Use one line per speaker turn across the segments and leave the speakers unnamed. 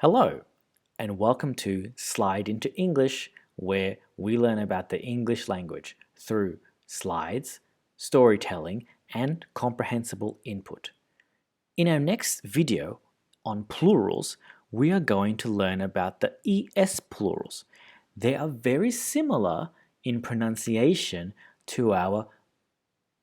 Hello, and welcome to Slide into English, where we learn about the English language through slides, storytelling, and comprehensible input. In our next video on plurals, we are going to learn about the ES plurals. They are very similar in pronunciation to our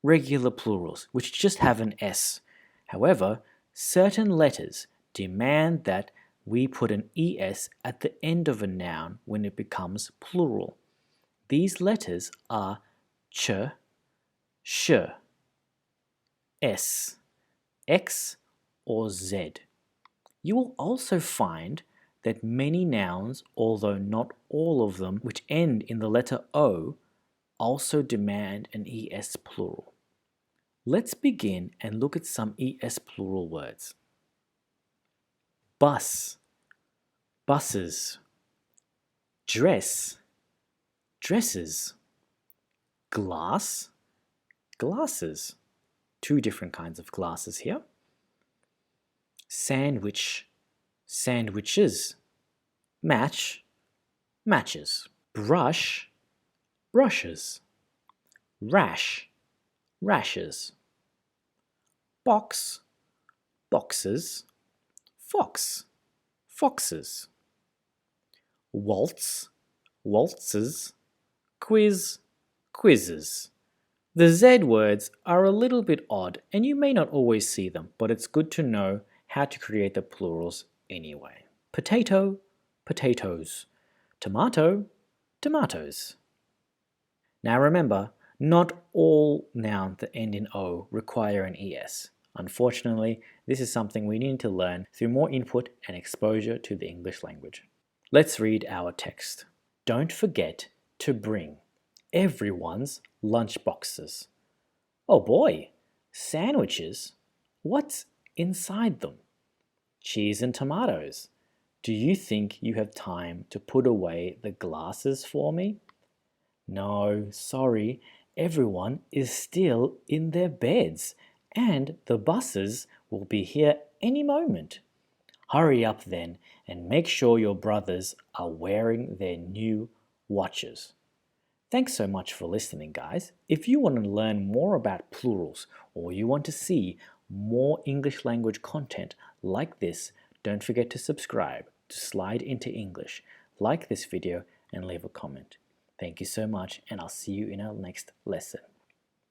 regular plurals, which just have an S. However, certain letters demand that we put an ES at the end of a noun when it becomes plural. These letters are ch, sh, s, x, or z. You will also find that many nouns, although not all of them, which end in the letter O, also demand an ES plural. Let's begin and look at some ES plural words. Bus, buses. Dress, dresses. Glass, glasses. Two different kinds of glasses here. Sandwich, sandwiches. Match, matches. Brush, brushes. Rash, rashes. Box, boxes. Fox, foxes. Waltz, waltzes. Quiz, quizzes. The Z words are a little bit odd and you may not always see them, but it's good to know how to create the plurals anyway. Potato, potatoes. Tomato, tomatoes. Now remember, not all nouns that end in O require an ES. Unfortunately, this is something we need to learn through more input and exposure to the English language. Let's read our text. Don't forget to bring everyone's lunch boxes. Oh boy, sandwiches? What's inside them? Cheese and tomatoes. Do you think you have time to put away the glasses for me? No, sorry, everyone is still in their beds and the buses will be here any moment. Hurry up then and make sure your brothers are wearing their new watches. Thanks so much for listening, guys. If you want to learn more about plurals or you want to see more English language content like this, don't forget to subscribe to Slide into English. Like this video and leave a comment. Thank you so much, and I'll see you in our next lesson.